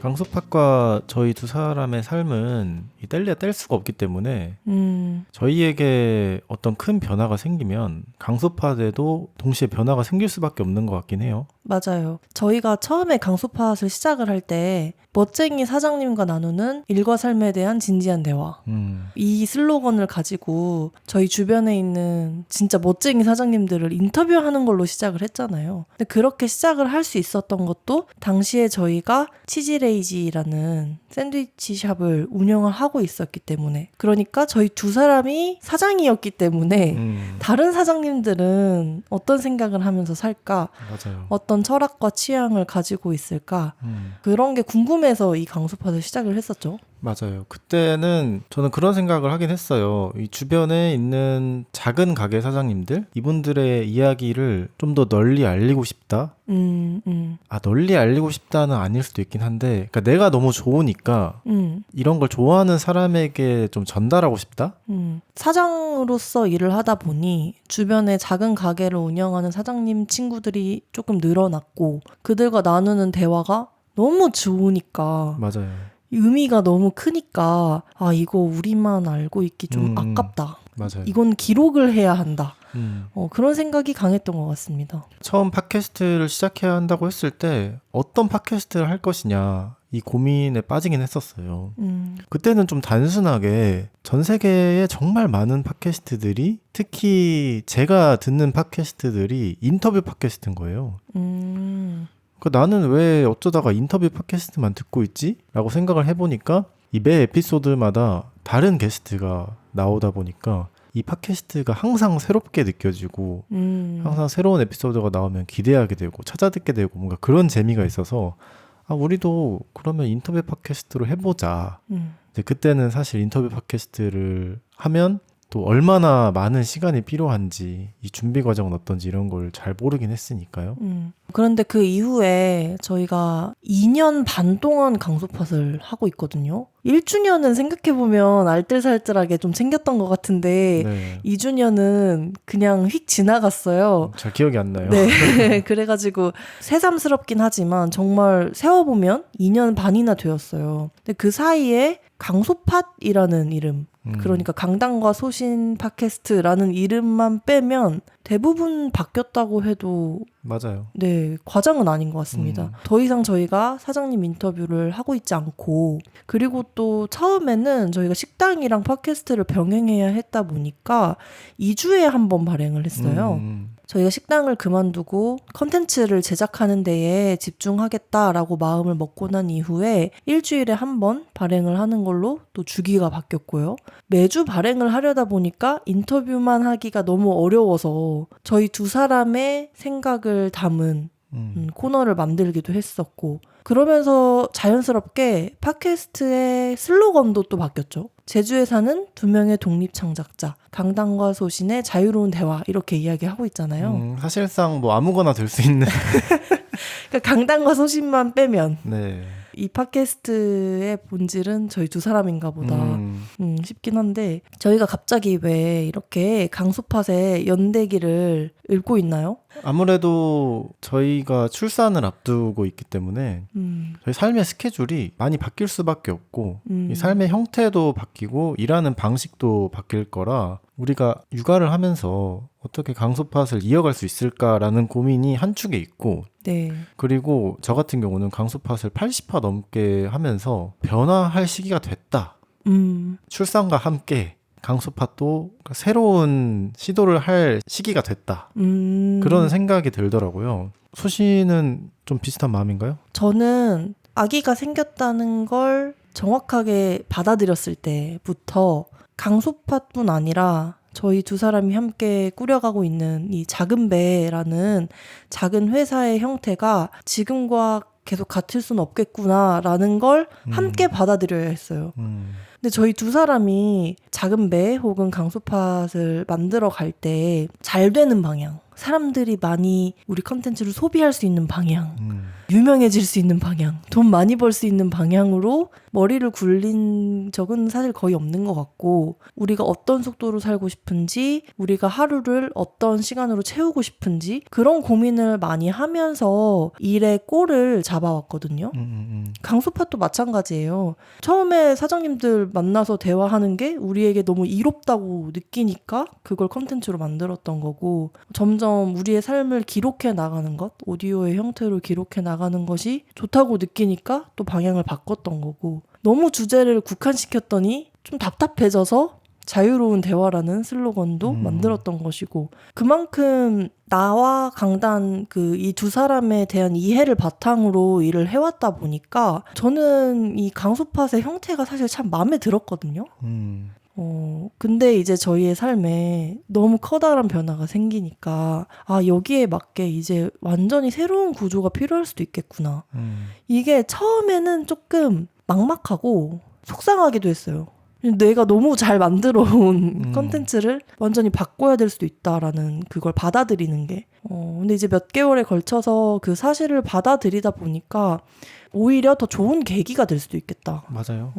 강소팟과 저희 두 사람의 삶은 뗄래야 뗄 수가 없기 때문에 저희에게 어떤 큰 변화가 생기면 강소팟에도 동시에 변화가 생길 수밖에 없는 것 같긴 해요. 맞아요. 저희가 처음에 강소팟을 시작을 할 때 멋쟁이 사장님과 나누는 일과 삶에 대한 진지한 대화, 이 슬로건을 가지고 저희 주변에 있는 진짜 멋쟁이 사장님들을 인터뷰하는 걸로 시작을 했잖아요. 근데 그렇게 시작을 할 수 있었던 것도 당시에 저희가 치즈레이지라는 샌드위치 샵을 운영을 하고 있었기 때문에, 그러니까 저희 두 사람이 사장이었기 때문에 다른 사장님들은 어떤 생각을 하면서 살까, 맞아요. 어떤 철학과 취향을 가지고 있을까, 그런 게 궁금해서 이 강소팟을 시작을 했었죠. 맞아요. 그때는 저는 그런 생각을 하긴 했어요. 이 주변에 있는 작은 가게 사장님들, 이분들의 이야기를 좀 더 널리 알리고 싶다. 널리 알리고 싶다는 아닐 수도 있긴 한데, 그러니까 내가 너무 좋으니까 이런 걸 좋아하는 사람에게 좀 전달하고 싶다. 사장으로서 일을 하다 보니 주변에 작은 가게를 운영하는 사장님 친구들이 조금 늘어났고, 그들과 나누는 대화가 너무 좋으니까, 맞아요. 의미가 너무 크니까 이거 우리만 알고 있기 좀 아깝다. 맞아요. 이건 기록을 해야 한다. 그런 생각이 강했던 것 같습니다. 처음 팟캐스트를 시작해야 한다고 했을 때 어떤 팟캐스트를 할 것이냐 이 고민에 빠지긴 했었어요. 그때는 좀 단순하게 전 세계에 정말 많은 팟캐스트들이, 특히 제가 듣는 팟캐스트들이 인터뷰 팟캐스트인 거예요. 나는 왜 어쩌다가 인터뷰 팟캐스트만 듣고 있지? 라고 생각을 해보니까 이 매 에피소드마다 다른 게스트가 나오다 보니까 이 팟캐스트가 항상 새롭게 느껴지고 항상 새로운 에피소드가 나오면 기대하게 되고 찾아듣게 되고 뭔가 그런 재미가 있어서 우리도 그러면 인터뷰 팟캐스트로 해보자. 근데 그때는 사실 인터뷰 팟캐스트를 하면 또 얼마나 많은 시간이 필요한지, 이 준비 과정은 어떤지 이런 걸 잘 모르긴 했으니까요. 그런데 그 이후에 저희가 2년 반 동안 강소팟을 하고 있거든요. 1주년은 생각해보면 알뜰살뜰하게 좀 챙겼던 것 같은데 네. 2주년은 그냥 휙 지나갔어요. 잘 기억이 안 나요. 네. 그래가지고 새삼스럽긴 하지만 정말 세워보면 2년 반이나 되었어요. 근데 그 사이에 강소팟이라는 이름, 그러니까 강당과 소신 팟캐스트라는 이름만 빼면 대부분 바뀌었다고 해도 맞아요. 네, 과장은 아닌 것 같습니다. 더 이상 저희가 사장님 인터뷰를 하고 있지 않고, 그리고 또 처음에는 저희가 식당이랑 팟캐스트를 병행해야 했다 보니까 2주에 한 번 발행을 했어요. 저희가 식당을 그만두고 컨텐츠를 제작하는 데에 집중하겠다라고 마음을 먹고 난 이후에 일주일에 한 번 발행을 하는 걸로 또 주기가 바뀌었고요. 매주 발행을 하려다 보니까 인터뷰만 하기가 너무 어려워서 저희 두 사람의 생각을 담은 코너를 만들기도 했었고, 그러면서 자연스럽게 팟캐스트의 슬로건도 또 바뀌었죠. 제주에 사는 두 명의 독립창작자, 강당과 소신의 자유로운 대화, 이렇게 이야기하고 있잖아요. 사실상 뭐 아무거나 될 수 있는 그러니까 강당과 소신만 빼면 네. 이 팟캐스트의 본질은 저희 두 사람인가 보다 싶긴 한데, 저희가 갑자기 왜 이렇게 강소팟의 연대기를 읊고 있나요? 아무래도 저희가 출산을 앞두고 있기 때문에 저희 삶의 스케줄이 많이 바뀔 수밖에 없고 이 삶의 형태도 바뀌고 일하는 방식도 바뀔 거라, 우리가 육아를 하면서 어떻게 강소팟을 이어갈 수 있을까라는 고민이 한 축에 있고, 네. 그리고 저 같은 경우는 강소팟을 80화 넘게 하면서 변화할 시기가 됐다. 출산과 함께 강소팟도 새로운 시도를 할 시기가 됐다. 그런 생각이 들더라고요. 소신은 좀 비슷한 마음인가요? 저는 아기가 생겼다는 걸 정확하게 받아들였을 때부터 강소팟뿐 아니라 저희 두 사람이 함께 꾸려가고 있는 이 작은 배라는 작은 회사의 형태가 지금과 계속 같을 수는 없겠구나라는 걸 함께 받아들여야 했어요. 근데 저희 두 사람이 작은 배 혹은 강소팟을 만들어 갈 때 잘 되는 방향, 사람들이 많이 우리 컨텐츠를 소비할 수 있는 방향, 유명해질 수 있는 방향, 돈 많이 벌 수 있는 방향으로 머리를 굴린 적은 사실 거의 없는 것 같고, 우리가 어떤 속도로 살고 싶은지, 우리가 하루를 어떤 시간으로 채우고 싶은지 그런 고민을 많이 하면서 일의 꼴을 잡아왔거든요. 강소팟도 마찬가지예요. 처음에 사장님들 만나서 대화하는 게 우리에게 너무 이롭다고 느끼니까 그걸 컨텐츠로 만들었던 거고, 점점 우리의 삶을 기록해 나가는 것, 오디오의 형태로 기록해 나가는 것이 좋다고 느끼니까 또 방향을 바꿨던 거고, 너무 주제를 국한시켰더니 좀 답답해져서 자유로운 대화라는 슬로건도 만들었던 것이고, 그만큼 나와 강단 이 두 사람에 대한 이해를 바탕으로 일을 해왔다 보니까 저는 이 강소팟의 형태가 사실 참 마음에 들었거든요. 근데 이제 저희의 삶에 너무 커다란 변화가 생기니까 여기에 맞게 이제 완전히 새로운 구조가 필요할 수도 있겠구나. 이게 처음에는 조금 막막하고 속상하기도 했어요. 내가 너무 잘 만들어 온 컨텐츠를 완전히 바꿔야 될 수도 있다라는 그걸 받아들이는 게. 근데 이제 몇 개월에 걸쳐서 그 사실을 받아들이다 보니까 오히려 더 좋은 계기가 될 수도 있겠다. 맞아요.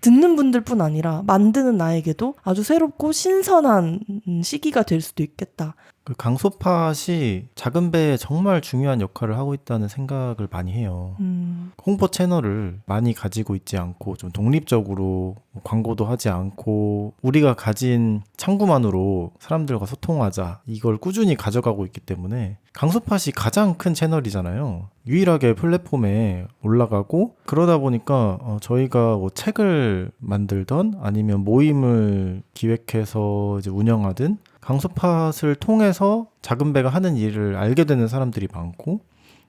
듣는 분들뿐 아니라 만드는 나에게도 아주 새롭고 신선한 시기가 될 수도 있겠다. 그 강소팟이 작은 배에 정말 중요한 역할을 하고 있다는 생각을 많이 해요. 홍보 채널을 많이 가지고 있지 않고 좀 독립적으로 광고도 하지 않고 우리가 가진 창구만으로 사람들과 소통하자, 이걸 꾸준히 가져가고 있기 때문에 강소팟이 가장 큰 채널이잖아요. 유일하게 플랫폼에 올라가고, 그러다 보니까 저희가 뭐 책을 만들던 아니면 모임을 기획해서 이제 운영하든 강소팟을 통해서 작은 배가 하는 일을 알게 되는 사람들이 많고,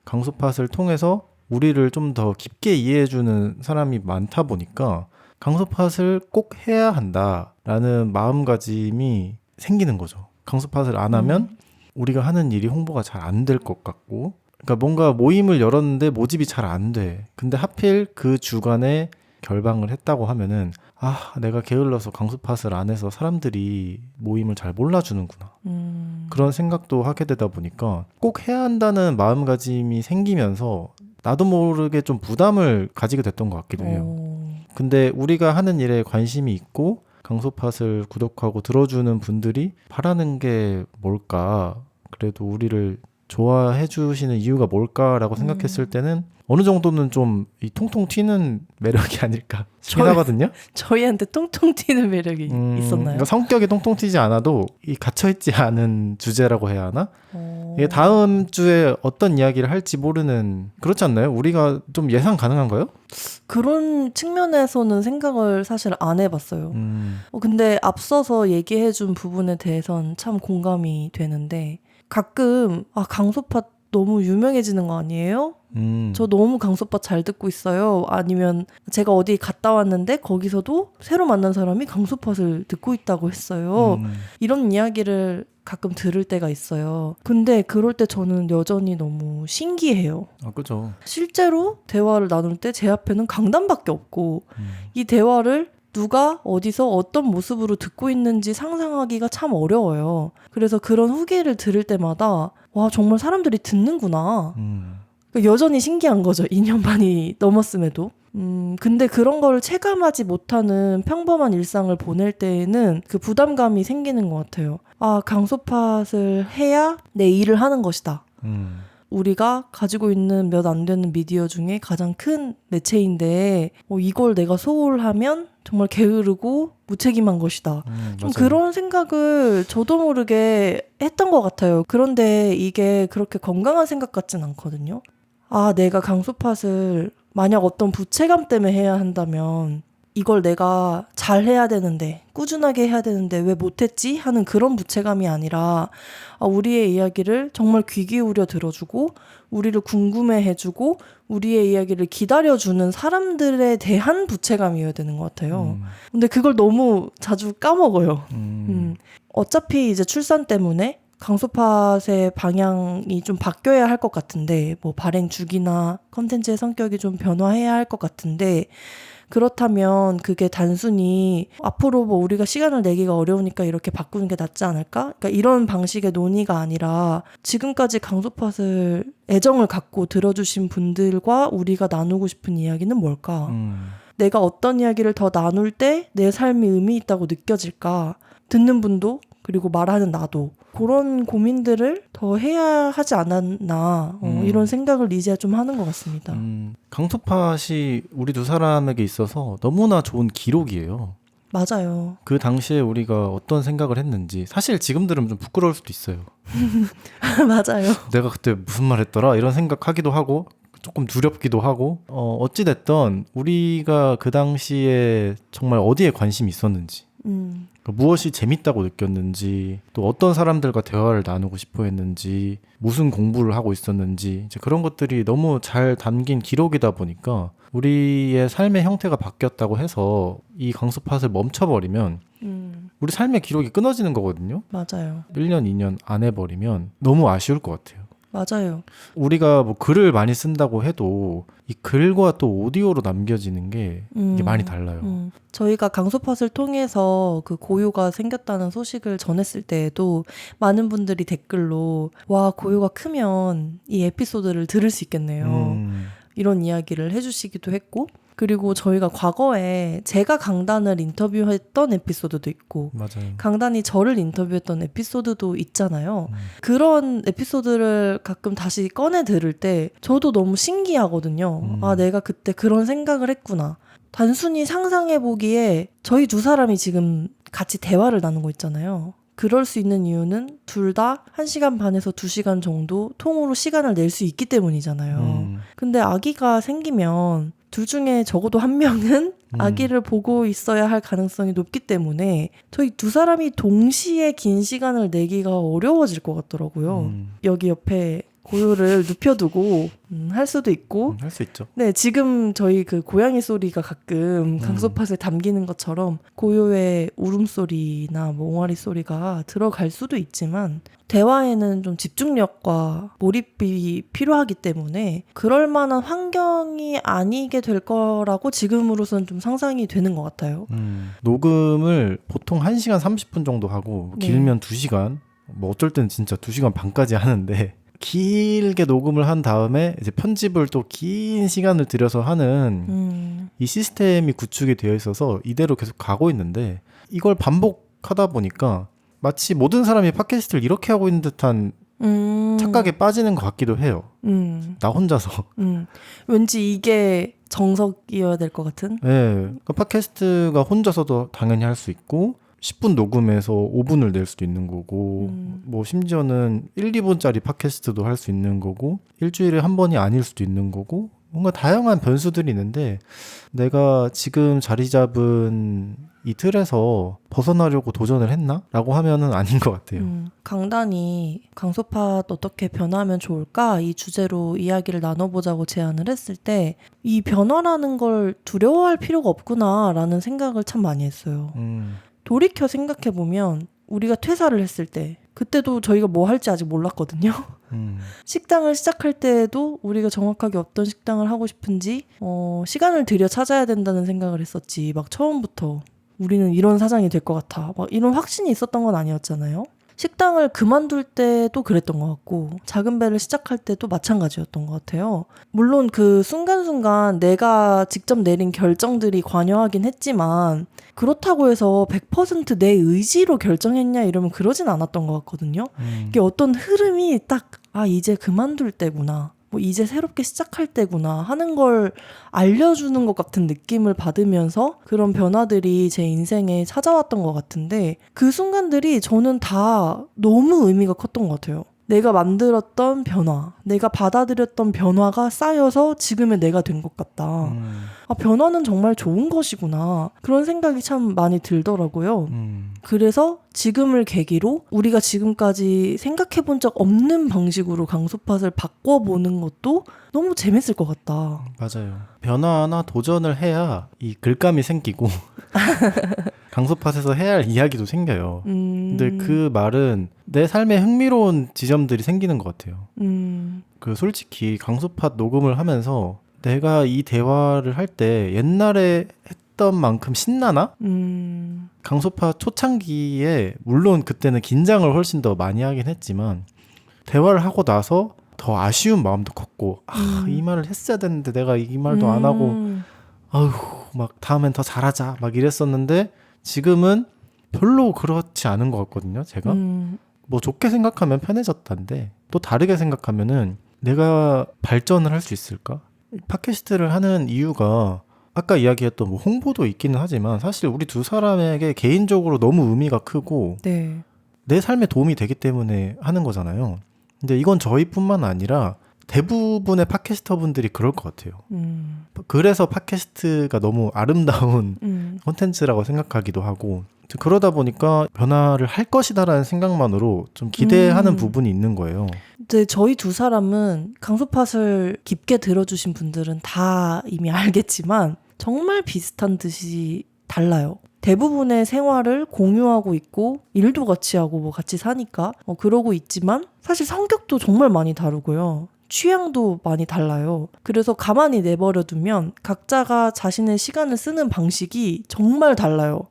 강소팟을 통해서 우리를 좀 더 깊게 이해해주는 사람이 많다 보니까 강소팟을 꼭 해야 한다라는 마음가짐이 생기는 거죠. 강소팟을 안 하면 우리가 하는 일이 홍보가 잘 안 될 것 같고, 그러니까 뭔가 모임을 열었는데 모집이 잘 안 돼. 근데 하필 그 주간에 결방을 했다고 하면은 내가 게을러서 강소팟을 안 해서 사람들이 모임을 잘 몰라주는구나. 그런 생각도 하게 되다 보니까 꼭 해야 한다는 마음가짐이 생기면서 나도 모르게 좀 부담을 가지게 됐던 것 같기도 해요. 근데 우리가 하는 일에 관심이 있고 강소팟을 구독하고 들어주는 분들이 바라는 게 뭘까? 그래도 우리를 좋아해 주시는 이유가 뭘까라고 생각했을 때는 어느 정도는 좀 이 통통 튀는 매력이 아닐까 싶긴 하거든요. 저희한테 통통 튀는 매력이 있었나요? 그러니까 성격이 통통 튀지 않아도 이 갇혀있지 않은 주제라고 해야 하나? 이게 다음 주에 어떤 이야기를 할지 모르는, 그렇지 않나요? 우리가 좀 예상 가능한가요? 그런 측면에서는 생각을 사실 안 해봤어요. 근데 앞서서 얘기해준 부분에 대해선 참 공감이 되는데, 가끔 강소팟 너무 유명해지는 거 아니에요? 저 너무 강소팟 잘 듣고 있어요. 아니면 제가 어디 갔다 왔는데 거기서도 새로 만난 사람이 강소팟을 듣고 있다고 했어요. 이런 이야기를 가끔 들을 때가 있어요. 근데 그럴 때 저는 여전히 너무 신기해요. 그죠. 실제로 대화를 나눌 때 제 앞에는 강단밖에 없고 이 대화를 누가 어디서 어떤 모습으로 듣고 있는지 상상하기가 참 어려워요. 그래서 그런 후기를 들을 때마다 와, 정말 사람들이 듣는구나. 여전히 신기한 거죠. 2년 반이 넘었음에도. 근데 그런 거를 체감하지 못하는 평범한 일상을 보낼 때에는 그 부담감이 생기는 것 같아요. 강소팟을 해야 내 일을 하는 것이다. 우리가 가지고 있는 몇 안 되는 미디어 중에 가장 큰 매체인데 이걸 내가 소홀하면 정말 게으르고 무책임한 것이다. 좀 그런 생각을 저도 모르게 했던 것 같아요. 그런데 이게 그렇게 건강한 생각 같진 않거든요. 내가 강소팟을 만약 어떤 부채감 때문에 해야 한다면 이걸 내가 잘 해야 되는데, 꾸준하게 해야 되는데 왜 못했지? 하는 그런 부채감이 아니라 우리의 이야기를 정말 귀 기울여 들어주고 우리를 궁금해해주고 우리의 이야기를 기다려주는 사람들에 대한 부채감이어야 되는 것 같아요. 근데 그걸 너무 자주 까먹어요. 어차피 이제 출산 때문에 강소팟의 방향이 좀 바뀌어야 할 것 같은데, 뭐 발행 주기나 컨텐츠의 성격이 좀 변화해야 할 것 같은데, 그렇다면 그게 단순히 앞으로 뭐 우리가 시간을 내기가 어려우니까 이렇게 바꾸는 게 낫지 않을까? 그러니까 이런 방식의 논의가 아니라 지금까지 강소팟을 애정을 갖고 들어주신 분들과 우리가 나누고 싶은 이야기는 뭘까? 내가 어떤 이야기를 더 나눌 때 내 삶이 의미 있다고 느껴질까? 듣는 분도 그리고 말하는 나도 그런 고민들을 더 해야 하지 않았나 이런 생각을 이제야 좀 하는 것 같습니다. 강소팟이 우리 두 사람에게 있어서 너무나 좋은 기록이에요. 맞아요. 그 당시에 우리가 어떤 생각을 했는지 사실 지금 들으면 좀 부끄러울 수도 있어요. 맞아요. 내가 그때 무슨 말 했더라 이런 생각하기도 하고 조금 두렵기도 하고 어찌됐든 우리가 그 당시에 정말 어디에 관심이 있었는지 무엇이 재밌다고 느꼈는지 또 어떤 사람들과 대화를 나누고 싶어 했는지 무슨 공부를 하고 있었는지 이제 그런 것들이 너무 잘 담긴 기록이다 보니까 우리의 삶의 형태가 바뀌었다고 해서 이 강소팟을 멈춰버리면 우리 삶의 기록이 끊어지는 거거든요. 맞아요. 1년, 2년 안 해버리면 너무 아쉬울 것 같아요. 맞아요. 우리가 뭐 글을 많이 쓴다고 해도 이 글과 또 오디오로 남겨지는 게 이게 많이 달라요. 저희가 강소팟을 통해서 그 고요가 생겼다는 소식을 전했을 때에도 많은 분들이 댓글로 와 고요가 크면 이 에피소드를 들을 수 있겠네요. 이런 이야기를 해주시기도 했고 그리고 저희가 과거에 제가 강단을 인터뷰했던 에피소드도 있고 맞아요. 강단이 저를 인터뷰했던 에피소드도 있잖아요. 그런 에피소드를 가끔 다시 꺼내 들을 때 저도 너무 신기하거든요. 아, 내가 그때 그런 생각을 했구나. 단순히 상상해보기에 저희 두 사람이 지금 같이 대화를 나누고 있잖아요. 그럴 수 있는 이유는 둘 다 1시간 반에서 2시간 정도 통으로 시간을 낼 수 있기 때문이잖아요. 근데 아기가 생기면 둘 중에 적어도 한 명은 아기를 보고 있어야 할 가능성이 높기 때문에 저희 두 사람이 동시에 긴 시간을 내기가 어려워질 것 같더라고요. 여기 옆에 고요를 눕혀두고 할 수도 있고 할 수 있죠. 네, 지금 저희 그 고양이 소리가 가끔 강소팟에 담기는 것처럼 고요의 울음소리나 뭐 옹알이 소리가 들어갈 수도 있지만 대화에는 좀 집중력과 몰입이 필요하기 때문에 그럴 만한 환경이 아니게 될 거라고 지금으로서는 좀 상상이 되는 것 같아요. 녹음을 보통 1시간 30분 정도 하고 네. 길면 2시간 뭐 어쩔 때는 진짜 2시간 반까지 하는데 길게 녹음을 한 다음에 이제 편집을 또 긴 시간을 들여서 하는 이 시스템이 구축이 되어 있어서 이대로 계속 가고 있는데 이걸 반복하다 보니까 마치 모든 사람이 팟캐스트를 이렇게 하고 있는 듯한 착각에 빠지는 것 같기도 해요. 나 혼자서. 왠지 이게 정석이어야 될 것 같은? 네, 그 팟캐스트가 혼자서도 당연히 할 수 있고 10분 녹음해서 5분을 낼 수도 있는 거고 뭐 심지어는 1, 2분짜리 팟캐스트도 할 수 있는 거고 일주일에 한 번이 아닐 수도 있는 거고 뭔가 다양한 변수들이 있는데 내가 지금 자리 잡은 이 틀에서 벗어나려고 도전을 했나? 라고 하면은 아닌 것 같아요. 강단이 강소팟 어떻게 변화하면 좋을까? 이 주제로 이야기를 나눠보자고 제안을 했을 때 이 변화라는 걸 두려워할 필요가 없구나라는 생각을 참 많이 했어요. 돌이켜 생각해보면 우리가 퇴사를 했을 때 그때도 저희가 뭐 할지 아직 몰랐거든요. 식당을 시작할 때에도 우리가 정확하게 어떤 식당을 하고 싶은지 시간을 들여 찾아야 된다는 생각을 했었지. 막 처음부터 우리는 이런 사장이 될 것 같아. 막 이런 확신이 있었던 건 아니었잖아요. 식당을 그만둘 때도 그랬던 것 같고 작은 배를 시작할 때도 마찬가지였던 것 같아요. 물론 그 순간순간 내가 직접 내린 결정들이 관여하긴 했지만 그렇다고 해서 100% 내 의지로 결정했냐 이러면 그러진 않았던 것 같거든요. 이게 어떤 흐름이 딱 이제 그만둘 때구나. 뭐 이제 새롭게 시작할 때구나 하는 걸 알려주는 것 같은 느낌을 받으면서 그런 변화들이 제 인생에 찾아왔던 것 같은데 그 순간들이 저는 다 너무 의미가 컸던 것 같아요. 내가 만들었던 변화, 내가 받아들였던 변화가 쌓여서 지금의 내가 된 것 같다. 변화는 정말 좋은 것이구나. 그런 생각이 참 많이 들더라고요. 그래서 지금을 계기로 우리가 지금까지 생각해 본 적 없는 방식으로 강소팟을 바꿔보는 것도 너무 재밌을 것 같다. 맞아요. 변화나 도전을 해야 이 글감이 생기고 강소팟에서 해야 할 이야기도 생겨요. 근데 그 말은 내 삶에 흥미로운 지점들이 생기는 것 같아요. 그 솔직히 강소팟 녹음을 하면서 내가 이 대화를 할 때 옛날에 했던 만큼 신나나? 강소파 초창기에 물론 그때는 긴장을 훨씬 더 많이 하긴 했지만 대화를 하고 나서 더 아쉬운 마음도 컸고 이 말을 했어야 되는데 내가 이 말도 안 하고 아휴 막 다음엔 더 잘하자 막 이랬었는데 지금은 별로 그렇지 않은 것 같거든요. 제가 뭐 좋게 생각하면 편해졌다는데 또 다르게 생각하면은 내가 발전을 할 수 있을까? 팟캐스트를 하는 이유가 아까 이야기했던 뭐 홍보도 있기는 하지만 사실 우리 두 사람에게 개인적으로 너무 의미가 크고 네. 내 삶에 도움이 되기 때문에 하는 거잖아요. 근데 이건 저희뿐만 아니라 대부분의 팟캐스터분들이 그럴 것 같아요. 그래서 팟캐스트가 너무 아름다운 콘텐츠라고 생각하기도 하고 그러다 보니까 변화를 할 것이다라는 생각만으로 좀 기대하는 부분이 있는 거예요. 근데 저희 두 사람은 강소팟을 깊게 들어주신 분들은 다 이미 알겠지만 정말 비슷한 듯이 달라요. 대부분의 생활을 공유하고 있고 일도 같이 하고 뭐 같이 사니까 그러고 있지만 사실 성격도 정말 많이 다르고요. 취향도 많이 달라요. 그래서 가만히 내버려두면 각자가 자신의 시간을 쓰는 방식이 정말 달라요.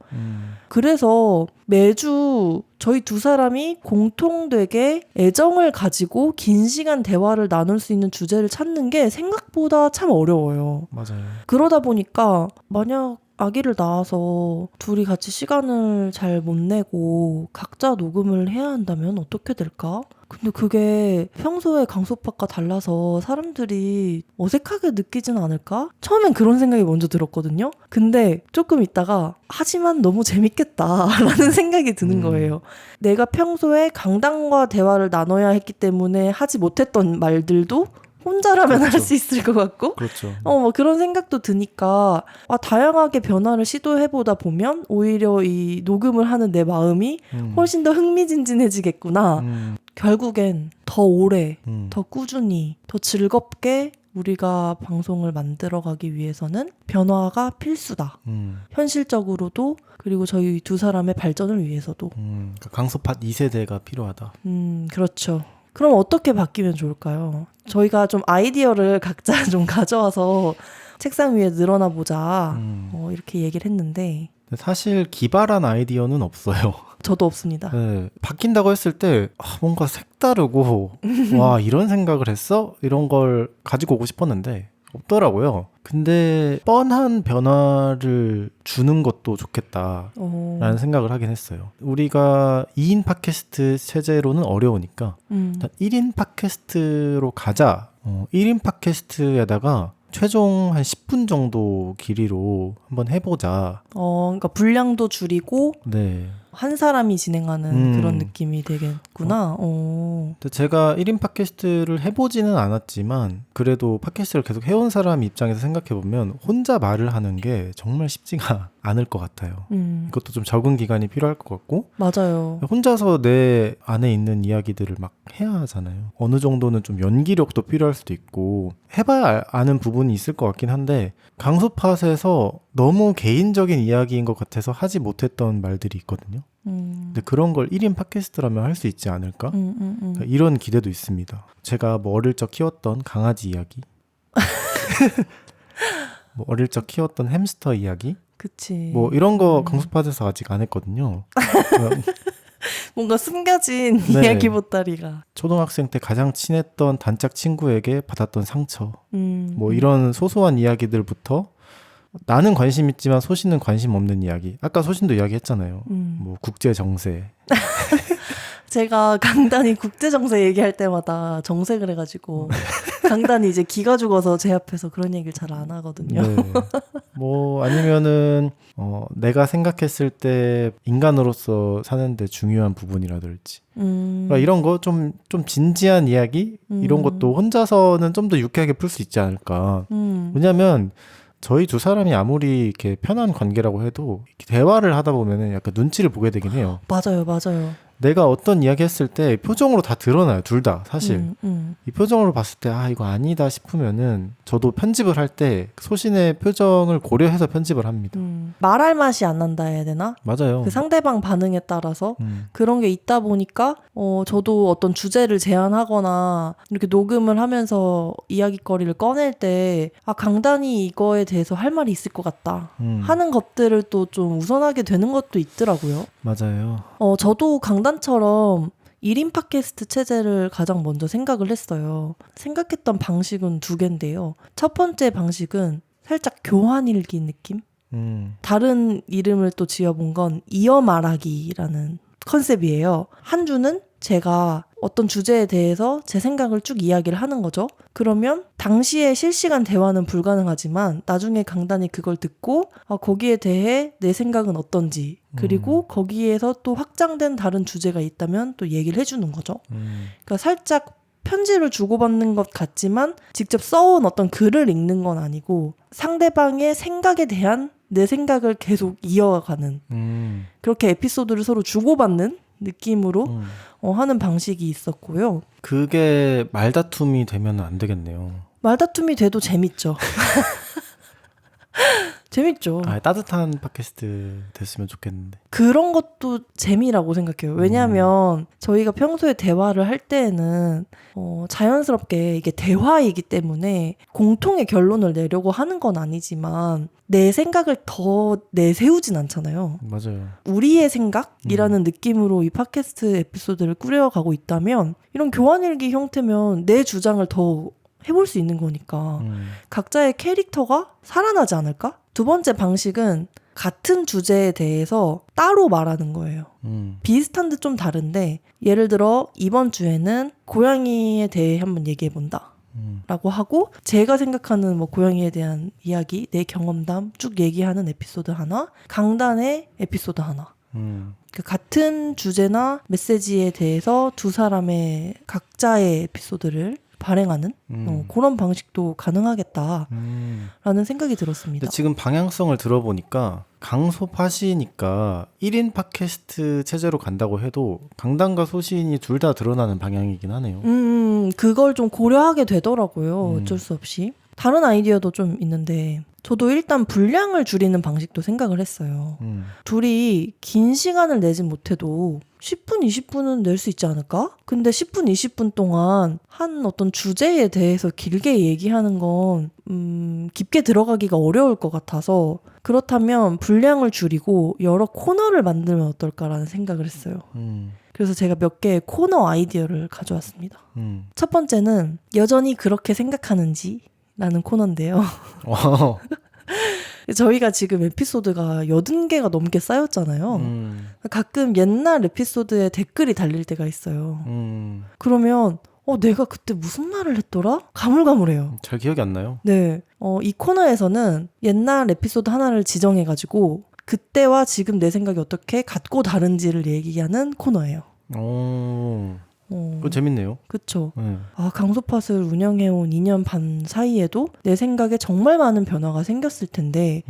그래서 매주 저희 두 사람이 공통되게 애정을 가지고 긴 시간 대화를 나눌 수 있는 주제를 찾는 게 생각보다 참 어려워요. 맞아요. 그러다 보니까 만약 아기를 낳아서 둘이 같이 시간을 잘 못 내고 각자 녹음을 해야 한다면 어떻게 될까? 근데 그게 평소에 강소팟과 달라서 사람들이 어색하게 느끼진 않을까? 처음엔 그런 생각이 먼저 들었거든요. 근데 조금 있다가 하지만 너무 재밌겠다라는 생각이 드는 거예요. 내가 평소에 강당과 대화를 나눠야 했기 때문에 하지 못했던 말들도 혼자라면 그렇죠. 할 수 있을 것 같고 그렇죠. 뭐 그런 생각도 드니까 다양하게 변화를 시도해보다 보면 오히려 이 녹음을 하는 내 마음이 훨씬 더 흥미진진해지겠구나. 결국엔 더 오래, 더 꾸준히, 더 즐겁게 우리가 방송을 만들어가기 위해서는 변화가 필수다. 현실적으로도 그리고 저희 두 사람의 발전을 위해서도. 그러니까 강소팟 2세대가 필요하다. 그렇죠. 그럼 어떻게 바뀌면 좋을까요? 저희가 좀 아이디어를 각자 좀 가져와서 책상 위에 늘어나 보자 이렇게 얘기를 했는데 사실 기발한 아이디어는 없어요. 저도 없습니다. 네, 바뀐다고 했을 때 뭔가 색다르고 와 이런 생각을 했어? 이런 걸 가지고 오고 싶었는데 없더라고요. 근데 뻔한 변화를 주는 것도 좋겠다라는 생각을 하긴 했어요. 우리가 2인 팟캐스트 체제로는 어려우니까 1인 팟캐스트로 가자. 1인 팟캐스트에다가 최종 한 10분 정도 길이로 한번 해보자. 그러니까 분량도 줄이고 네. 한 사람이 진행하는 그런 느낌이 되겠구나. 근데 제가 1인 팟캐스트를 해보지는 않았지만 그래도 팟캐스트를 계속 해온 사람 입장에서 생각해보면 혼자 말을 하는 게 정말 쉽지가 않을 것 같아요. 이것도 좀 적응 기간이 필요할 것 같고 맞아요. 혼자서 내 안에 있는 이야기들을 막 해야 하잖아요. 어느 정도는 좀 연기력도 필요할 수도 있고 해봐야 아는 부분이 있을 것 같긴 한데 강소팟에서 너무 개인적인 이야기인 것 같아서 하지 못했던 말들이 있거든요. 근데 그런 걸 1인 팟캐스트라면 할 수 있지 않을까? 그러니까 이런 기대도 있습니다. 제가 뭐 어릴 적 키웠던 강아지 이야기 뭐 어릴 적 키웠던 햄스터 이야기 그치. 뭐 이런 거 강소팟에서 아직 안 했거든요. 뭔가 숨겨진 네. 이야기 보따리가. 초등학생 때 가장 친했던 단짝 친구에게 받았던 상처 뭐 이런 소소한 이야기들부터 나는 관심 있지만 소신은 관심 없는 이야기. 아까 소신도 이야기했잖아요. 뭐 국제 정세. 제가 강단이 국제정세 얘기할 때마다 정색을 해가지고 강단이 이제 기가 죽어서 제 앞에서 그런 얘기를 잘 안 하거든요. 네. 뭐 아니면은 내가 생각했을 때 인간으로서 사는데 중요한 부분이라든지 그러니까 이런 거 좀 진지한 이야기 이런 것도 혼자서는 좀 더 유쾌하게 풀 수 있지 않을까. 왜냐하면 저희 두 사람이 아무리 이렇게 편한 관계라고 해도 이렇게 대화를 하다 보면은 약간 눈치를 보게 되긴 해요. 맞아요. 내가 어떤 이야기 했을 때 표정으로 다 드러나요. 둘 다 사실. 이 표정으로 봤을 때 이거 아니다 싶으면은 저도 편집을 할 때 소신의 표정을 고려해서 편집을 합니다. 말할 맛이 안 난다 해야 되나? 맞아요. 그 상대방 반응에 따라서 그런 게 있다 보니까 저도 어떤 주제를 제안하거나 이렇게 녹음을 하면서 이야기거리를 꺼낼 때 강단이 이거에 대해서 할 말이 있을 것 같다 하는 것들을 또 좀 우선하게 되는 것도 있더라고요. 맞아요. 저도 강단처럼 1인 팟캐스트 체제를 가장 먼저 생각을 했어요. 생각했던 방식은 2개인데요. 첫 번째 방식은 살짝 교환일기 느낌? 다른 이름을 또 지어본 건 이어 말하기라는 컨셉이에요. 한 주는 제가 어떤 주제에 대해서 제 생각을 쭉 이야기를 하는 거죠. 그러면 당시에 실시간 대화는 불가능하지만 나중에 강단이 그걸 듣고 거기에 대해 내 생각은 어떤지 그리고 거기에서 또 확장된 다른 주제가 있다면 또 얘기를 해주는 거죠. 그러니까 살짝 편지를 주고받는 것 같지만 직접 써온 어떤 글을 읽는 건 아니고 상대방의 생각에 대한 내 생각을 계속 이어가는 그렇게 에피소드를 서로 주고받는 느낌으로 하는 방식이 있었고요. 그게 말다툼이 되면 안 되겠네요. 말다툼이 돼도 재밌죠. 재밌죠. 따뜻한 팟캐스트 됐으면 좋겠는데. 그런 것도 재미라고 생각해요. 왜냐하면 저희가 평소에 대화를 할 때에는 자연스럽게 이게 대화이기 때문에 공통의 결론을 내려고 하는 건 아니지만 내 생각을 더 내세우진 않잖아요. 맞아요. 우리의 생각이라는 느낌으로 이 팟캐스트 에피소드를 꾸려가고 있다면 이런 교환일기 형태면 내 주장을 더 해볼 수 있는 거니까 각자의 캐릭터가 살아나지 않을까? 2번째 방식은 같은 주제에 대해서 따로 말하는 거예요. 비슷한 듯 좀 다른데 예를 들어 이번 주에는 고양이에 대해 한번 얘기해본다 라고 하고 제가 생각하는 고양이에 대한 이야기, 내 경험담 쭉 얘기하는 에피소드 하나, 강단의 에피소드 하나. 같은 주제나 메시지에 대해서 2사람의 각자의 에피소드를 발행하는 그런 방식도 가능하겠다라는 생각이 들었습니다. 지금 방향성을 들어보니까 강소파시니까 1인 팟캐스트 체제로 간다고 해도 강단과 소신이 둘 다 드러나는 방향이긴 하네요. 그걸 좀 고려하게 되더라고요. 어쩔 수 없이. 다른 아이디어도 좀 있는데 저도 일단 분량을 줄이는 방식도 생각을 했어요. 둘이 긴 시간을 내진 못해도 10분, 20분은 낼 수 있지 않을까? 근데 10분, 20분 동안 한 어떤 주제에 대해서 길게 얘기하는 건 깊게 들어가기가 어려울 것 같아서 그렇다면 분량을 줄이고 여러 코너를 만들면 어떨까라는 생각을 했어요. 그래서 제가 몇 개의 코너 아이디어를 가져왔습니다. 첫 번째는 여전히 그렇게 생각하는지 라는 코너인데요. 저희가 지금 에피소드가 80개가 넘게 쌓였잖아요. 가끔 옛날 에피소드에 댓글이 달릴 때가 있어요. 그러면 내가 그때 무슨 말을 했더라? 가물가물해요. 잘 기억이 안 나요. 네. 이 코너에서는 옛날 에피소드 하나를 지정해가지고 그때와 지금 내 생각이 어떻게 같고 다른지를 얘기하는 코너예요. 그거 재밌네요. 그쵸. 강소팟을 운영해온 2년 반 사이에도 내 생각에 정말 많은 변화가 생겼을 텐데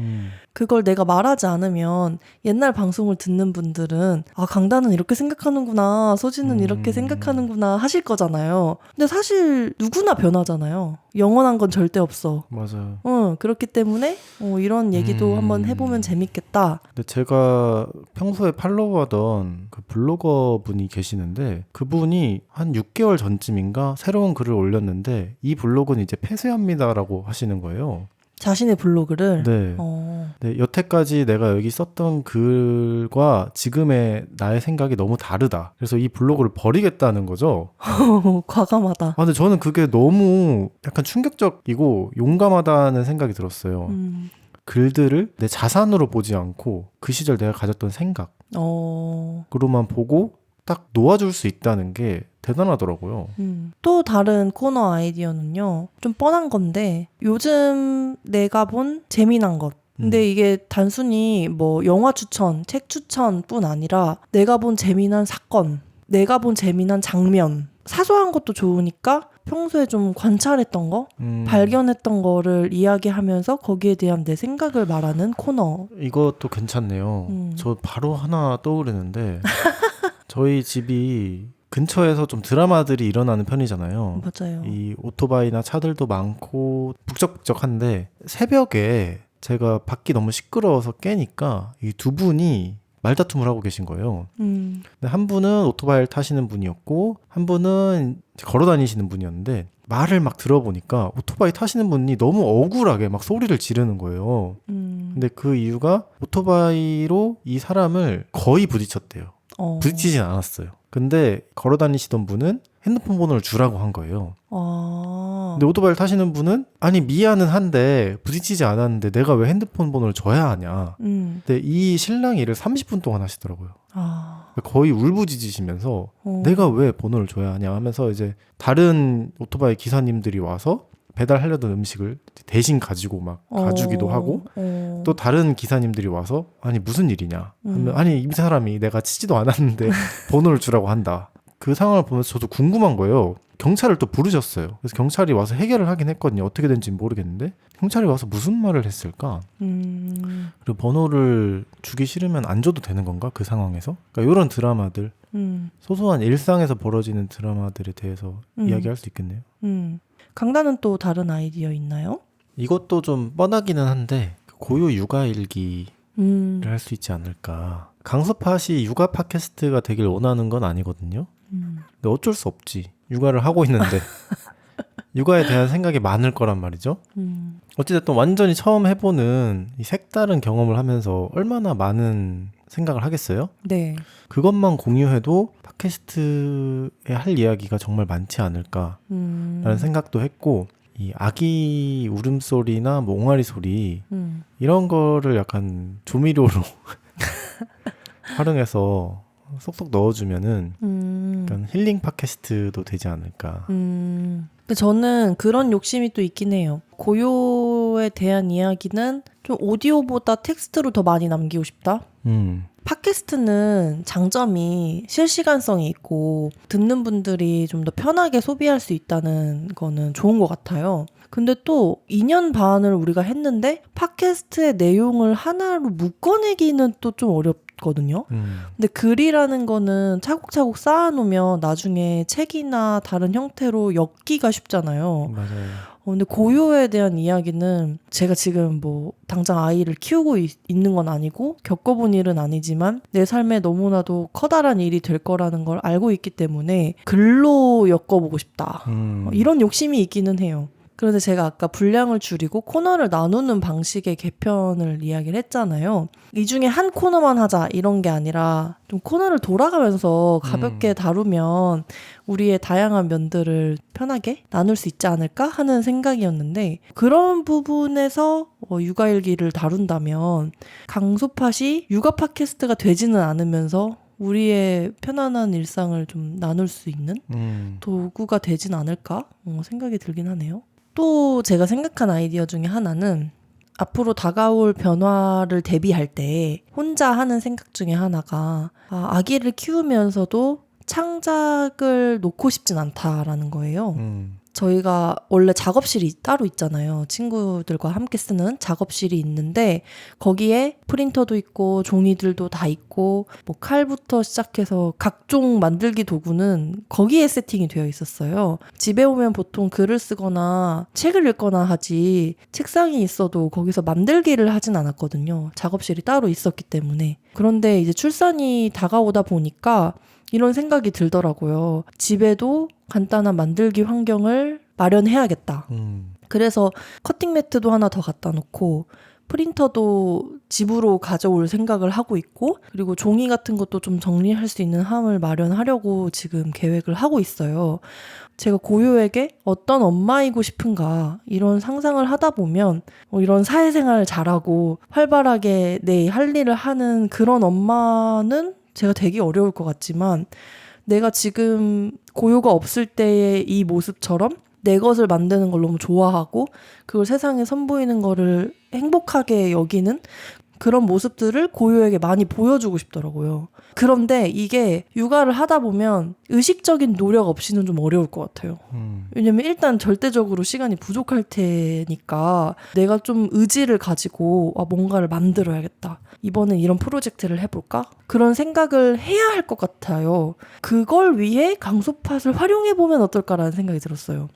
그걸 내가 말하지 않으면 옛날 방송을 듣는 분들은 강단은 이렇게 생각하는구나, 소진은 이렇게 생각하는구나 하실 거잖아요. 근데 사실 누구나 변하잖아요. 영원한 건 절대 없어. 맞아요. 그렇기 때문에 이런 얘기도 한번 해보면 재밌겠다. 근데 제가 평소에 팔로우하던 그 블로거 분이 계시는데 그분이 한 6개월 전쯤인가 새로운 글을 올렸는데 이 블로그는 이제 폐쇄합니다라고 하시는 거예요. 자신의 블로그를? 네, 여태까지 내가 여기 썼던 글과 지금의 나의 생각이 너무 다르다. 그래서 이 블로그를 버리겠다는 거죠. 과감하다. 근데 저는 그게 너무 약간 충격적이고 용감하다는 생각이 들었어요. 글들을 내 자산으로 보지 않고 그 시절 내가 가졌던 생각으로만 보고 딱 놓아줄 수 있다는 게 대단하더라고요. 또 다른 코너 아이디어는요. 좀 뻔한 건데 요즘 내가 본 재미난 것. 근데 이게 단순히 영화 추천, 책 추천뿐 아니라 내가 본 재미난 사건, 내가 본 재미난 장면. 사소한 것도 좋으니까 평소에 좀 관찰했던 거, 발견했던 거를 이야기하면서 거기에 대한 내 생각을 말하는 코너. 이것도 괜찮네요. 저 바로 하나 떠오르는데 저희 집이 근처에서 좀 드라마들이 일어나는 편이잖아요. 맞아요. 이 오토바이나 차들도 많고 북적북적한데 새벽에 제가 밖이 너무 시끄러워서 깨니까 이 두 분이 말다툼을 하고 계신 거예요. 근데 한 분은 오토바이를 타시는 분이었고 한 분은 걸어 다니시는 분이었는데 말을 막 들어보니까 오토바이 타시는 분이 너무 억울하게 막 소리를 지르는 거예요. 근데 그 이유가 오토바이로 이 사람을 거의 부딪혔대요. 부딪히진 않았어요. 근데 걸어 다니시던 분은 핸드폰 번호를 주라고 한 거예요. 근데 오토바이를 타시는 분은 아니 미안은 한데 부딪히지 않았는데 내가 왜 핸드폰 번호를 줘야 하냐. 근데 이 신랑이 일을 30분 동안 하시더라고요. 거의 울부짖으시면서 내가 왜 번호를 줘야 하냐 하면서 이제 다른 오토바이 기사님들이 와서 배달하려던 음식을 대신 가지고 막 가주기도 하고 또 다른 기사님들이 와서 아니 무슨 일이냐 하면 아니 이 사람이 내가 치지도 않았는데 번호를 주라고 한다. 그 상황을 보면서 저도 궁금한 거예요. 경찰을 또 부르셨어요. 그래서 경찰이 와서 해결을 하긴 했거든요. 어떻게 된지 모르겠는데 경찰이 와서 무슨 말을 했을까? 그리고 번호를 주기 싫으면 안 줘도 되는 건가? 그 상황에서? 그러니까 이런 드라마들 소소한 일상에서 벌어지는 드라마들에 대해서 이야기할 수 있겠네요. 강단은 또 다른 아이디어 있나요? 이것도 좀 뻔하기는 한데 고요 육아일기를 할 수 있지 않을까. 강수팟이 육아 팟캐스트가 되길 원하는 건 아니거든요. 근데 어쩔 수 없지. 육아를 하고 있는데 육아에 대한 생각이 많을 거란 말이죠. 어찌됐든 완전히 처음 해보는 이 색다른 경험을 하면서 얼마나 많은 생각을 하겠어요? 네. 그것만 공유해도 팟캐스트에 할 이야기가 정말 많지 않을까라는 생각도 했고 이 아기 울음소리나 뭐 옹알이 소리 이런 거를 약간 조미료로 활용해서 쏙쏙 넣어주면은 약간 힐링 팟캐스트도 되지 않을까. 근데 저는 그런 욕심이 또 있긴 해요. 고요에 대한 이야기는 좀 오디오보다 텍스트로 더 많이 남기고 싶다. 팟캐스트는 장점이 실시간성이 있고 듣는 분들이 좀 더 편하게 소비할 수 있다는 거는 좋은 것 같아요. 근데 또 2년 반을 우리가 했는데 팟캐스트의 내용을 하나로 묶어내기는 또 좀 어렵거든요. 근데 글이라는 거는 차곡차곡 쌓아놓으면 나중에 책이나 다른 형태로 엮기가 쉽잖아요. 맞아요. 근데 고요에 대한 이야기는 제가 지금 뭐 당장 아이를 키우고 있는 건 아니고 겪어본 일은 아니지만 내 삶에 너무나도 커다란 일이 될 거라는 걸 알고 있기 때문에 글로 엮어보고 싶다. 이런 욕심이 있기는 해요. 그런데 제가 아까 분량을 줄이고 코너를 나누는 방식의 개편을 이야기를 했잖아요. 이 중에 한 코너만 하자 이런 게 아니라 좀 코너를 돌아가면서 가볍게 다루면 우리의 다양한 면들을 편하게 나눌 수 있지 않을까 하는 생각이었는데 그런 부분에서 육아일기를 다룬다면 강소팟이 육아 팟캐스트가 되지는 않으면서 우리의 편안한 일상을 좀 나눌 수 있는 도구가 되진 않을까 생각이 들긴 하네요. 또 제가 생각한 아이디어 중에 하나는 앞으로 다가올 변화를 대비할 때 혼자 하는 생각 중에 하나가 아기를 키우면서도 창작을 놓고 싶진 않다라는 거예요. 저희가 원래 작업실이 따로 있잖아요. 친구들과 함께 쓰는 작업실이 있는데 거기에 프린터도 있고 종이들도 다 있고 뭐 칼부터 시작해서 각종 만들기 도구는 거기에 세팅이 되어 있었어요. 집에 오면 보통 글을 쓰거나 책을 읽거나 하지 책상이 있어도 거기서 만들기를 하진 않았거든요. 작업실이 따로 있었기 때문에. 그런데 이제 출산이 다가오다 보니까 이런 생각이 들더라고요. 집에도 간단한 만들기 환경을 마련해야겠다. 그래서 커팅 매트도 하나 더 갖다 놓고 프린터도 집으로 가져올 생각을 하고 있고 그리고 종이 같은 것도 좀 정리할 수 있는 함을 마련하려고 지금 계획을 하고 있어요. 제가 고요에게 어떤 엄마이고 싶은가 이런 상상을 하다 보면 이런 사회생활을 잘하고 활발하게 내 할 일을 하는 그런 엄마는 제가 되기 어려울 것 같지만 내가 지금 고요가 없을 때의 이 모습처럼 내 것을 만드는 걸 너무 좋아하고 그걸 세상에 선보이는 거를 행복하게 여기는 그런 모습들을 고유에게 많이 보여주고 싶더라고요. 그런데 이게 육아를 하다 보면 의식적인 노력 없이는 좀 어려울 것 같아요. 왜냐면 일단 절대적으로 시간이 부족할 테니까 내가 좀 의지를 가지고 뭔가를 만들어야겠다. 이번엔 이런 프로젝트를 해볼까? 그런 생각을 해야 할 것 같아요. 그걸 위해 강소팟을 활용해보면 어떨까라는 생각이 들었어요.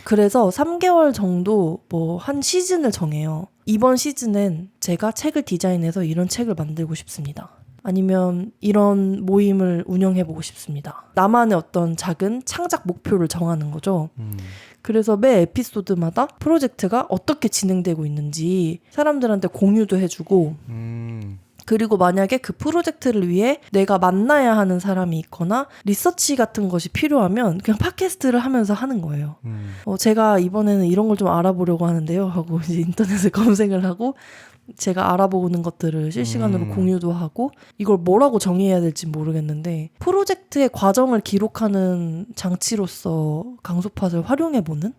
그래서 3개월 정도 한 시즌을 정해요. 이번 시즌엔 제가 책을 디자인해서 이런 책을 만들고 싶습니다. 아니면 이런 모임을 운영해보고 싶습니다. 나만의 어떤 작은 창작 목표를 정하는 거죠. 그래서 매 에피소드마다 프로젝트가 어떻게 진행되고 있는지 사람들한테 공유도 해주고 그리고 만약에 그 프로젝트를 위해 내가 만나야 하는 사람이 있거나 리서치 같은 것이 필요하면 그냥 팟캐스트를 하면서 하는 거예요. 제가 이번에는 이런 걸 좀 알아보려고 하는데요 하고 이제 인터넷에 검색을 하고 제가 알아보는 것들을 실시간으로 공유도 하고 이걸 뭐라고 정의해야 될지 모르겠는데 프로젝트의 과정을 기록하는 장치로서 강소팟을 활용해보는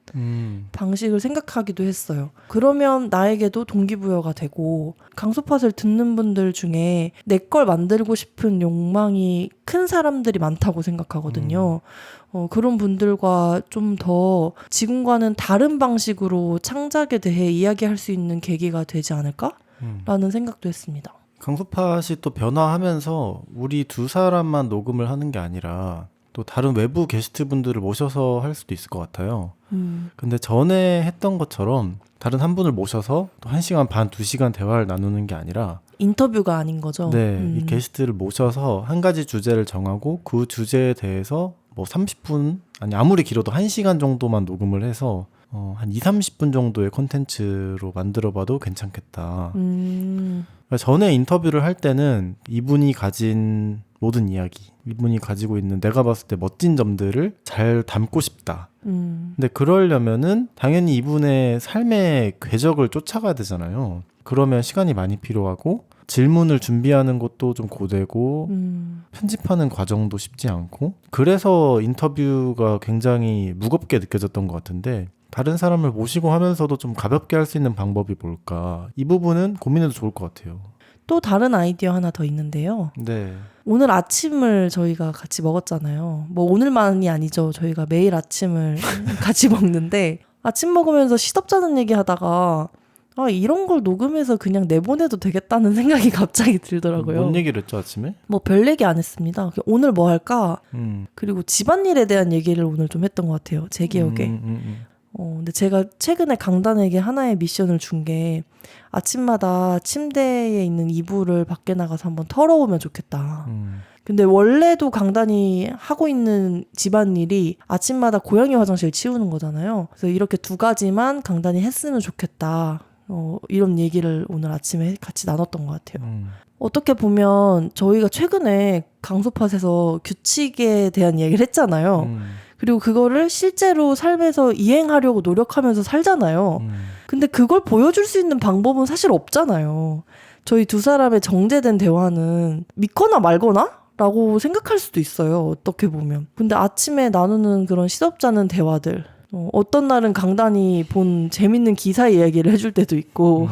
방식을 생각하기도 했어요. 그러면 나에게도 동기부여가 되고 강소팟을 듣는 분들 중에 내 걸 만들고 싶은 욕망이 큰 사람들이 많다고 생각하거든요. 그런 분들과 좀 더 지금과는 다른 방식으로 창작에 대해 이야기할 수 있는 계기가 되지 않을까? 라는 생각도 했습니다. 강소팟이 또 변화하면서 우리 두 사람만 녹음을 하는 게 아니라 또 다른 외부 게스트분들을 모셔서 할 수도 있을 것 같아요. 근데 전에 했던 것처럼 다른 한 분을 모셔서 또 1시간 반, 2시간 대화를 나누는 게 아니라 인터뷰가 아닌 거죠. 네, 이 게스트를 모셔서 한 가지 주제를 정하고 그 주제에 대해서 30분, 아니 아무리 길어도 1시간 정도만 녹음을 해서 한 2-30분 정도의 콘텐츠로 만들어봐도 괜찮겠다. 그러니까 전에 인터뷰를 할 때는 이분이 가진 모든 이야기, 이분이 가지고 있는 내가 봤을 때 멋진 점들을 잘 담고 싶다. 근데 그러려면은 당연히 이분의 삶의 궤적을 쫓아가야 되잖아요. 그러면 시간이 많이 필요하고 질문을 준비하는 것도 좀 고되고 편집하는 과정도 쉽지 않고 그래서 인터뷰가 굉장히 무겁게 느껴졌던 것 같은데 다른 사람을 모시고 하면서도 좀 가볍게 할 수 있는 방법이 뭘까? 이 부분은 고민해도 좋을 것 같아요. 또 다른 아이디어 하나 더 있는데요. 네. 오늘 아침을 저희가 같이 먹었잖아요. 오늘만이 아니죠. 저희가 매일 아침을 같이 먹는데 아침 먹으면서 시덥잖은 얘기 하다가 이런 걸 녹음해서 그냥 내보내도 되겠다는 생각이 갑자기 들더라고요. 뭔 얘기를 했죠, 아침에? 별 얘기 안 했습니다. 오늘 뭐 할까? 그리고 집안일에 대한 얘기를 오늘 좀 했던 것 같아요. 제 기억에. 근데 제가 최근에 강단에게 하나의 미션을 준 게 아침마다 침대에 있는 이불을 밖에 나가서 한번 털어오면 좋겠다. 근데 원래도 강단이 하고 있는 집안일이 아침마다 고양이 화장실 치우는 거잖아요. 그래서 이렇게 2가지만 강단이 했으면 좋겠다. 이런 얘기를 오늘 아침에 같이 나눴던 것 같아요. 어떻게 보면 저희가 최근에 강소팟에서 규칙에 대한 얘기를 했잖아요. 그리고 그거를 실제로 삶에서 이행하려고 노력하면서 살잖아요. 근데 그걸 보여줄 수 있는 방법은 사실 없잖아요. 저희 두 사람의 정제된 대화는 믿거나 말거나? 라고 생각할 수도 있어요. 어떻게 보면. 근데 아침에 나누는 그런 시덥잖은 대화들 어떤 날은 강단이 본 재밌는 기사 이야기를 해줄 때도 있고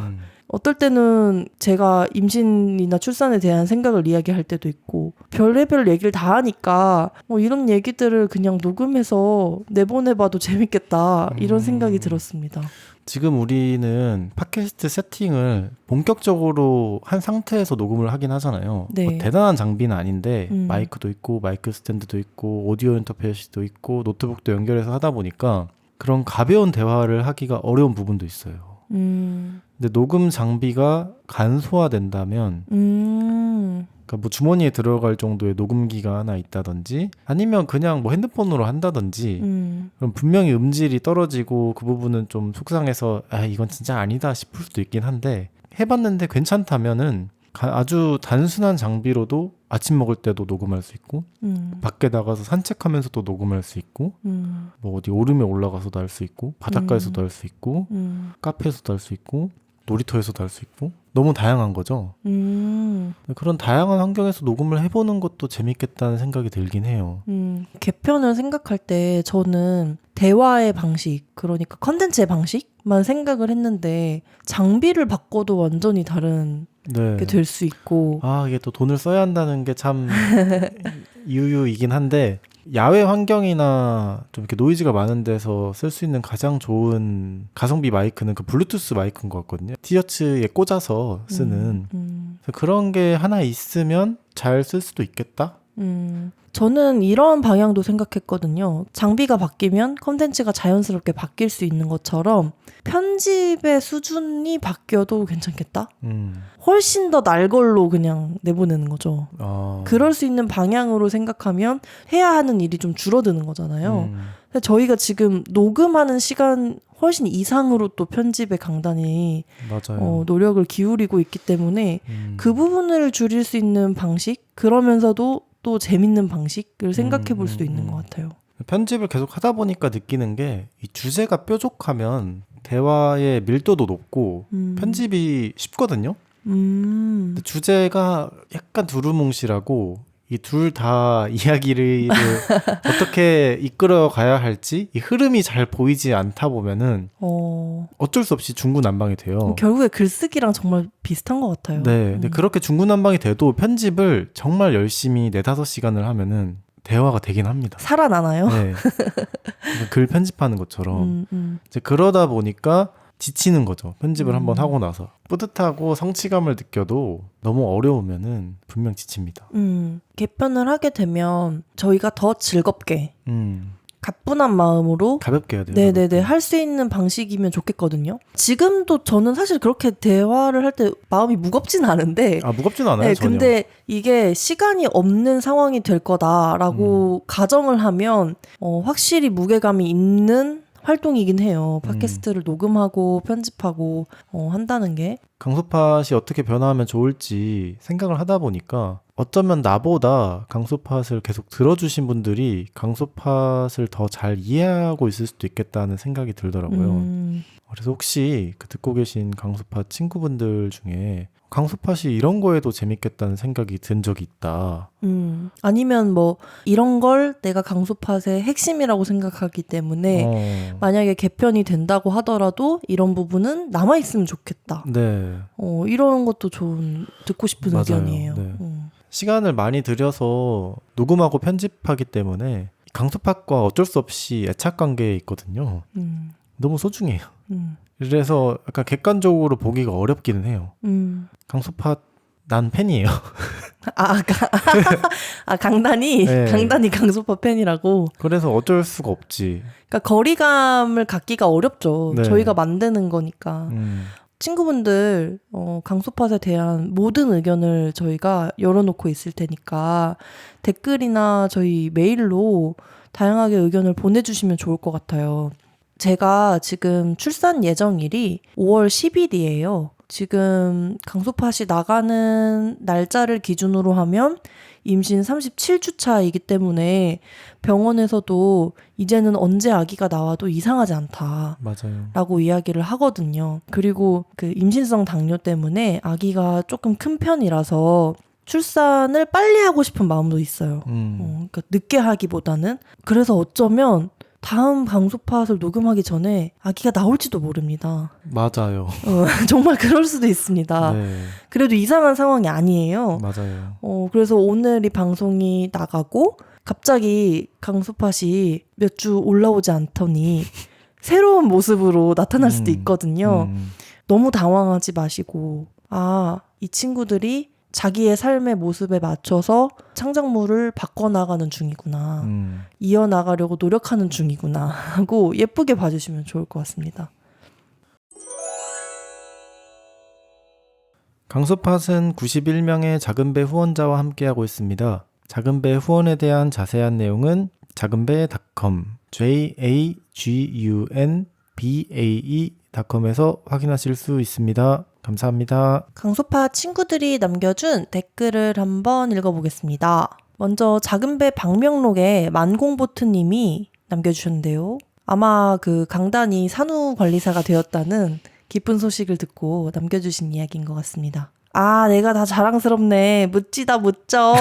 어떨 때는 제가 임신이나 출산에 대한 생각을 이야기할 때도 있고 별의별 얘기를 다 하니까 이런 얘기들을 그냥 녹음해서 내보내봐도 재밌겠다 이런 생각이 들었습니다. 지금 우리는 팟캐스트 세팅을 본격적으로 한 상태에서 녹음을 하긴 하잖아요. 네. 대단한 장비는 아닌데 마이크도 있고 마이크 스탠드도 있고 오디오 인터페이스도 있고 노트북도 연결해서 하다 보니까 그런 가벼운 대화를 하기가 어려운 부분도 있어요. 근데 녹음 장비가 간소화된다면 그러니까 주머니에 들어갈 정도의 녹음기가 하나 있다든지 아니면 그냥 핸드폰으로 한다든지 그럼 분명히 음질이 떨어지고 그 부분은 좀 속상해서 이건 진짜 아니다 싶을 수도 있긴 한데 해봤는데 괜찮다면은 아주 단순한 장비로도 아침 먹을 때도 녹음할 수 있고 밖에 나가서 산책하면서도 녹음할 수 있고 어디 오름에 올라가서도 할 수 있고 바닷가에서도 할 수 있고 카페에서도 할 수 있고 놀이터에서도 할 수 있고 너무 다양한 거죠. 그런 다양한 환경에서 녹음을 해보는 것도 재밌겠다는 생각이 들긴 해요. 개편을 생각할 때 저는 대화의 방식, 그러니까 컨텐츠의 방식만 생각을 했는데 장비를 바꿔도 완전히 다른 네. 될 수 있고. 이게 또 돈을 써야 한다는 게 참 이유이긴 한데 야외 환경이나 좀 이렇게 노이즈가 많은 데서 쓸 수 있는 가장 좋은 가성비 마이크는 그 블루투스 마이크인 것 같거든요. 티셔츠에 꽂아서 쓰는. 그래서 그런 게 하나 있으면 잘 쓸 수도 있겠다. 저는 이런 방향도 생각했거든요. 장비가 바뀌면 컨텐츠가 자연스럽게 바뀔 수 있는 것처럼 편집의 수준이 바뀌어도 괜찮겠다? 훨씬 더 날 걸로 그냥 내보내는 거죠. 그럴 수 있는 방향으로 생각하면 해야 하는 일이 좀 줄어드는 거잖아요. 근데 저희가 지금 녹음하는 시간 훨씬 이상으로 또 편집의 강단이 맞아요. 노력을 기울이고 있기 때문에 그 부분을 줄일 수 있는 방식, 그러면서도 또 재밌는 방식을 생각해 볼 수도 있는 것 같아요. 편집을 계속 하다 보니까 느끼는 게 이 주제가 뾰족하면 대화의 밀도도 높고 편집이 쉽거든요. 근데 주제가 약간 두루뭉실하고 이 둘 다 이야기를 어떻게 이끌어 가야 할지 이 흐름이 잘 보이지 않다 보면은 어쩔 수 없이 중구난방이 돼요. 결국에 글쓰기랑 정말 비슷한 것 같아요. 네, 근데 그렇게 중구난방이 돼도 편집을 정말 열심히 4-5시간을 하면은 대화가 되긴 합니다. 살아나나요? 네. 글 편집하는 것처럼. 이제 그러다 보니까 지치는 거죠. 편집을 한번 하고 나서. 뿌듯하고 성취감을 느껴도 너무 어려우면은 분명 지칩니다. 개편을 하게 되면 저희가 더 즐겁게 가뿐한 마음으로 가볍게 해야 돼요. 네네네 할 수 있는 방식이면 좋겠거든요. 지금도 저는 사실 그렇게 대화를 할 때 마음이 무겁진 않은데 무겁진 않아요. 네, 전혀. 근데 이게 시간이 없는 상황이 될 거다라고 가정을 하면 확실히 무게감이 있는 활동이긴 해요. 팟캐스트를 녹음하고 편집하고 한다는 게. 강소팟이 어떻게 변화하면 좋을지 생각을 하다 보니까 어쩌면 나보다 강소팟을 계속 들어주신 분들이 강소팟을 더 잘 이해하고 있을 수도 있겠다는 생각이 들더라고요. 그래서 혹시 듣고 계신 강소팟 친구분들 중에 강소팟이 이런 거에도 재밌겠다는 생각이 든 적이 있다. 아니면 뭐 이런 걸 내가 강소팟의 핵심이라고 생각하기 때문에 만약에 개편이 된다고 하더라도 이런 부분은 남아있으면 좋겠다. 네. 이런 것도 듣고 싶은 맞아요. 의견이에요. 네. 시간을 많이 들여서 녹음하고 편집하기 때문에 강소팟과 어쩔 수 없이 애착관계에 있거든요. 너무 소중해요. 그래서 약간 객관적으로 보기가 어렵기는 해요. 강소팟 난 팬이에요. 강단이 네. 강단이 강소팟 팬이라고. 그래서 어쩔 수가 없지. 그러니까 거리감을 갖기가 어렵죠. 네. 저희가 만드는 거니까. 친구분들 강소팟에 대한 모든 의견을 저희가 열어놓고 있을 테니까 댓글이나 저희 메일로 다양하게 의견을 보내주시면 좋을 것 같아요. 제가 지금 출산 예정일이 5월 10일이에요. 지금 강소팟이 나가는 날짜를 기준으로 하면 임신 37주 차이기 때문에 병원에서도 이제는 언제 아기가 나와도 이상하지 않다. 맞아요. 라고 이야기를 하거든요. 그리고 그 임신성 당뇨 때문에 아기가 조금 큰 편이라서 출산을 빨리 하고 싶은 마음도 있어요. 그러니까 늦게 하기보다는. 그래서 어쩌면 다음 강소팟을 녹음하기 전에 아기가 나올지도 모릅니다. 맞아요. 정말 그럴 수도 있습니다. 네. 그래도 이상한 상황이 아니에요. 맞아요. 그래서 오늘 이 방송이 나가고 갑자기 강소팟이 몇 주 올라오지 않더니 새로운 모습으로 나타날 수도 있거든요. 너무 당황하지 마시고 이 친구들이 자기의 삶의 모습에 맞춰서 창작물을 바꿔나가는 중이구나. 이어나가려고 노력하는 중이구나 하고 예쁘게 봐주시면 좋을 것 같습니다. 강소팟은 91명의 작은배 후원자와 함께하고 있습니다. 작은배 후원에 대한 자세한 내용은 작은배.com, jagunbae.com에서 확인하실 수 있습니다. 감사합니다. 강소팟 친구들이 남겨준 댓글을 한번 읽어보겠습니다. 먼저 작은배 방명록에 만공보트님이 남겨주셨는데요. 아마 그 강단이 산후관리사가 되었다는 기쁜 소식을 듣고 남겨주신 이야기인 것 같습니다. 내가 다 자랑스럽네. 묻지다 묻죠.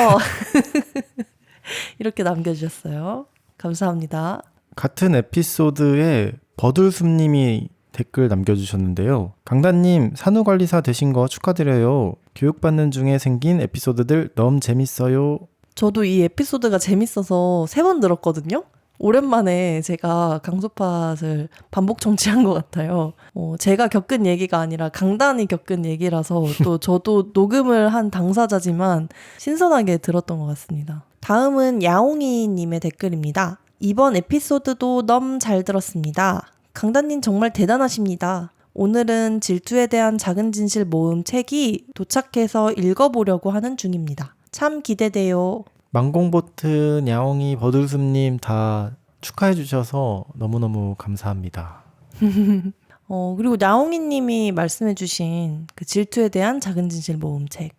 이렇게 남겨주셨어요. 감사합니다. 같은 에피소드에 버들숨님이 댓글 남겨주셨는데요. 강단님, 산후관리사 되신 거 축하드려요. 교육받는 중에 생긴 에피소드들 너무 재밌어요. 저도 이 에피소드가 재밌어서 3번 들었거든요. 오랜만에 제가 강소팟을 반복 청취한 것 같아요. 제가 겪은 얘기가 아니라 강단이 겪은 얘기라서 또 저도 녹음을 한 당사자지만 신선하게 들었던 것 같습니다. 다음은 야옹이님의 댓글입니다. 이번 에피소드도 너무 잘 들었습니다. 강단님 정말 대단하십니다. 오늘은 질투에 대한 작은 진실 모음 책이 도착해서 읽어보려고 하는 중입니다. 참 기대돼요. 망공보트, 야옹이, 버들숨님 다 축하해주셔서 너무너무 감사합니다. 그리고 야옹이님이 말씀해주신 그 질투에 대한 작은 진실 모음 책.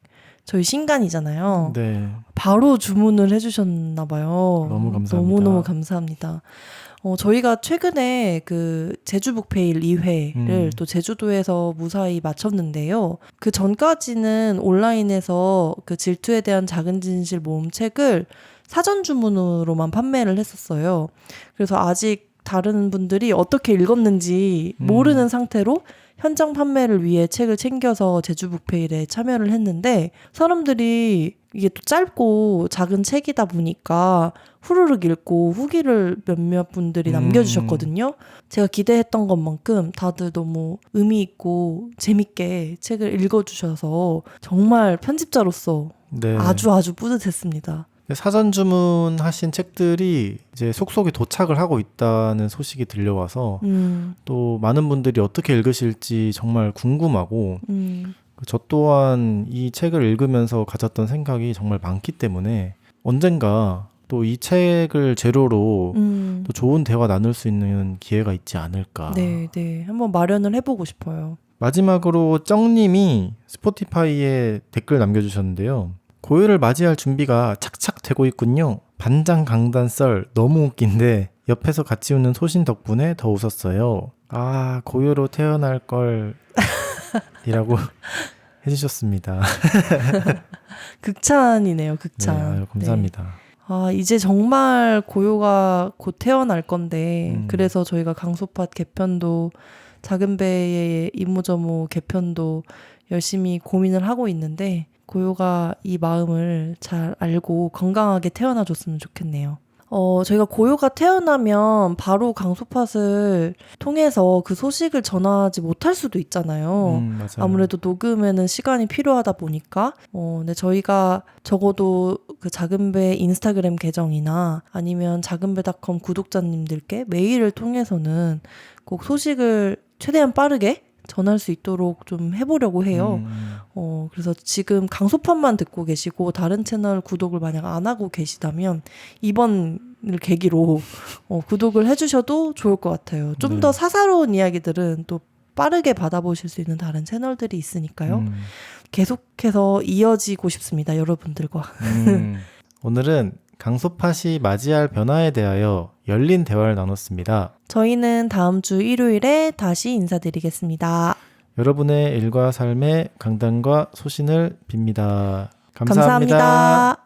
저희 신간이잖아요. 네. 바로 주문을 해주셨나봐요. 너무 감사합니다. 너무너무 감사합니다. 저희가 최근에 그 제주 북페일 2회를 또 제주도에서 무사히 마쳤는데요. 그 전까지는 온라인에서 그 질투에 대한 작은 진실 모음 책을 사전 주문으로만 판매를 했었어요. 그래서 아직 다른 분들이 어떻게 읽었는지 모르는 상태로 현장 판매를 위해 책을 챙겨서 제주 북페일에 참여를 했는데 사람들이 이게 또 짧고 작은 책이다 보니까 후루룩 읽고 후기를 몇몇 분들이 남겨주셨거든요. 제가 기대했던 것만큼 다들 너무 의미 있고 재밌게 책을 읽어주셔서 정말 편집자로서 네. 아주 뿌듯했습니다. 사전 주문하신 책들이 이제 속속에 도착을 하고 있다는 소식이 들려와서 또 많은 분들이 어떻게 읽으실지 정말 궁금하고 저 또한 이 책을 읽으면서 가졌던 생각이 정말 많기 때문에 언젠가 또 이 책을 재료로 또 좋은 대화 나눌 수 있는 기회가 있지 않을까. 네. 한번 마련을 해보고 싶어요. 마지막으로 쩡님이 스포티파이에 댓글 남겨주셨는데요. 고요를 맞이할 준비가 착착 되고 있군요. 반장 강단 썰 너무 웃긴데 옆에서 같이 웃는 소신 덕분에 더 웃었어요. 아, 고요로 태어날 걸 이라고 해주셨습니다. 극찬이네요. 극찬. 네, 아유, 감사합니다. 네. 이제 정말 고요가 곧 태어날 건데 그래서 저희가 강소팟 개편도 작은 배의 이모저모 개편도 열심히 고민을 하고 있는데 고요가 이 마음을 잘 알고 건강하게 태어나줬으면 좋겠네요. 저희가 고요가 태어나면 바로 강소팟을 통해서 그 소식을 전하지 못할 수도 있잖아요. 맞아요. 아무래도 녹음에는 시간이 필요하다 보니까 근데 저희가 적어도 그 작은배 인스타그램 계정이나 아니면 작은배닷컴 구독자님들께 메일을 통해서는 꼭 소식을 최대한 빠르게 전할 수 있도록 좀 해보려고 해요. 그래서 지금 강소팟만 듣고 계시고 다른 채널 구독을 만약 안 하고 계시다면 이번을 계기로 구독을 해주셔도 좋을 것 같아요. 좀 더 사사로운 이야기들은 또 빠르게 받아보실 수 있는 다른 채널들이 있으니까요. 계속해서 이어지고 싶습니다. 여러분들과. 오늘은 강소팟이 맞이할 변화에 대하여 열린 대화를 나눴습니다. 저희는 다음 주 일요일에 다시 인사드리겠습니다. 여러분의 일과 삶의 강단과 소신을 빕니다. 감사합니다. 감사합니다.